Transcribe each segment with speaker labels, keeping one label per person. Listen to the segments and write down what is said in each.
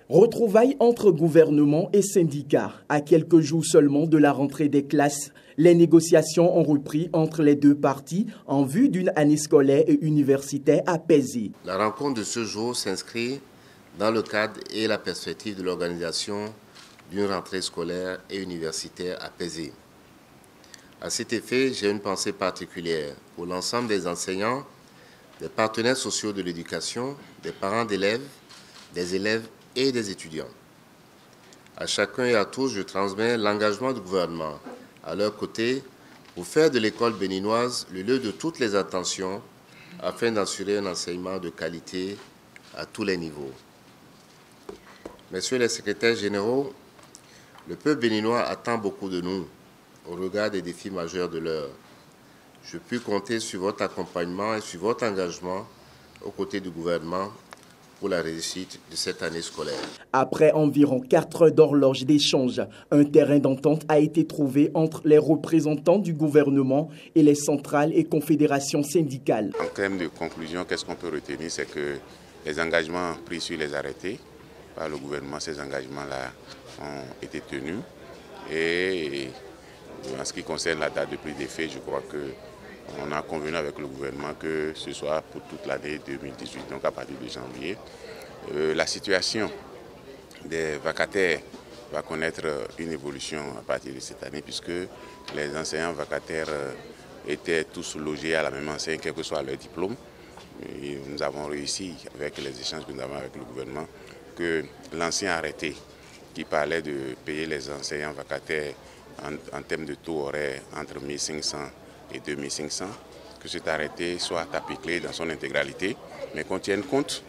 Speaker 1: Retrouvailles entre gouvernement et syndicats. À quelques jours seulement de la rentrée des classes, les négociations ont repris entre les deux parties en vue d'une année scolaire et universitaire apaisée.
Speaker 2: La rencontre de ce jour s'inscrit dans le cadre et la perspective de l'organisation d'une rentrée scolaire et universitaire apaisée. À cet effet, j'ai une pensée particulière pour l'ensemble des enseignants, des partenaires sociaux de l'éducation, des parents d'élèves, des élèves et des étudiants. À chacun et à tous, je transmets l'engagement du gouvernement à leur côté pour faire de l'école béninoise le lieu de toutes les attentions afin d'assurer un enseignement de qualité à tous les niveaux. Messieurs les secrétaires généraux, le peuple béninois attend beaucoup de nous au regard des défis majeurs de l'heure. Je puis compter sur votre accompagnement et sur votre engagement aux côtés du gouvernement pour la réussite de cette année scolaire.
Speaker 1: Après environ 4 heures d'horloge d'échange, un terrain d'entente a été trouvé entre les représentants du gouvernement et les centrales et confédérations syndicales.
Speaker 3: En termes de conclusion, qu'est-ce qu'on peut retenir? C'est que les engagements pris sur les arrêtés par le gouvernement, ces engagements-là ont été tenus. Et en ce qui concerne la date de prise d'effet, je crois qu'on a convenu avec le gouvernement que ce soit pour toute l'année 2018, donc à partir de janvier. La situation des vacataires va connaître une évolution à partir de cette année puisque les enseignants vacataires étaient tous logés à la même enseigne, quel que soit leur diplôme. Et nous avons réussi, avec les échanges que nous avons avec le gouvernement, que l'ancien arrêté qui parlait de payer les enseignants vacataires en termes de taux horaire entre 1500 et 2500, que cet arrêté soit appliqué dans son intégralité, mais qu'on tienne compte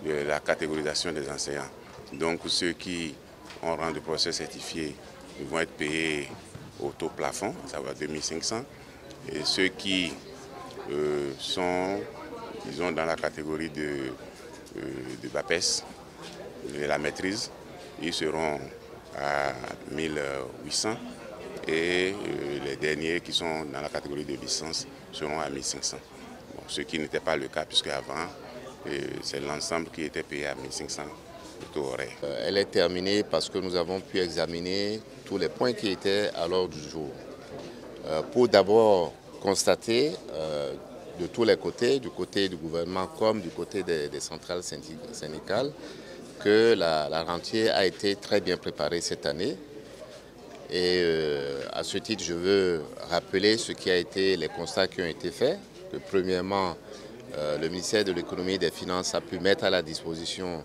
Speaker 3: de la catégorisation des enseignants. Donc ceux qui ont rang de professeur certifié vont être payés au taux plafond, ça va 2500, et ceux qui sont, disons, dans la catégorie de BAPES, de la maîtrise, ils seront à 1800. Et les derniers qui sont dans la catégorie de licence seront à 1500. Bon, ce qui n'était pas le cas puisque avant, c'est l'ensemble qui était payé à 1500 le taux horaire.
Speaker 2: Elle est terminée parce que nous avons pu examiner tous les points qui étaient à l'ordre du jour. Pour d'abord constater de tous les côtés, du côté du gouvernement comme du côté des centrales syndicales, que la rentrée a été très bien préparée cette année. Et à ce titre, je veux rappeler ce qui a été les constats qui ont été faits. Que premièrement, le ministère de l'économie et des finances a pu mettre à la disposition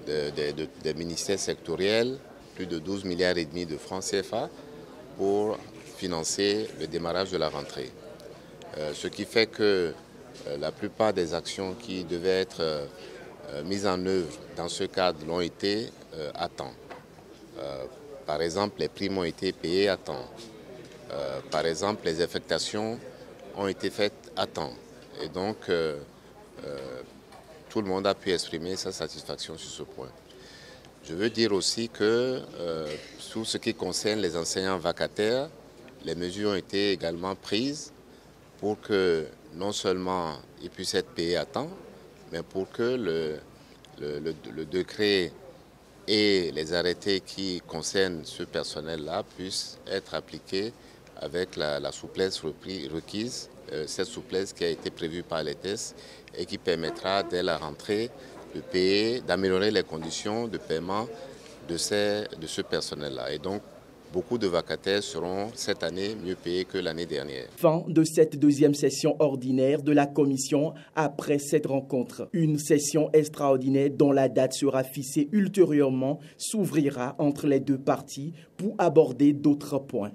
Speaker 2: des ministères sectoriels plus de 12,5 milliards de francs CFA pour financer le démarrage de la rentrée. Ce qui fait que la plupart des actions qui devaient être mises en œuvre dans ce cadre l'ont été à temps. Par exemple, les primes ont été payées à temps. Par exemple, les affectations ont été faites à temps. Et donc, tout le monde a pu exprimer sa satisfaction sur ce point. Je veux dire aussi que, sur ce qui concerne les enseignants vacataires, les mesures ont été également prises pour que non seulement ils puissent être payés à temps, mais pour que le décret et les arrêtés qui concernent ce personnel-là puissent être appliqués avec la souplesse requise, cette souplesse qui a été prévue par les tests et qui permettra dès la rentrée de payer, d'améliorer les conditions de paiement de ce personnel-là. Et donc, beaucoup de vacataires seront cette année mieux payés que l'année dernière.
Speaker 1: Fin de cette deuxième session ordinaire de la commission après cette rencontre. Une session extraordinaire dont la date sera fixée ultérieurement s'ouvrira entre les deux parties pour aborder d'autres points.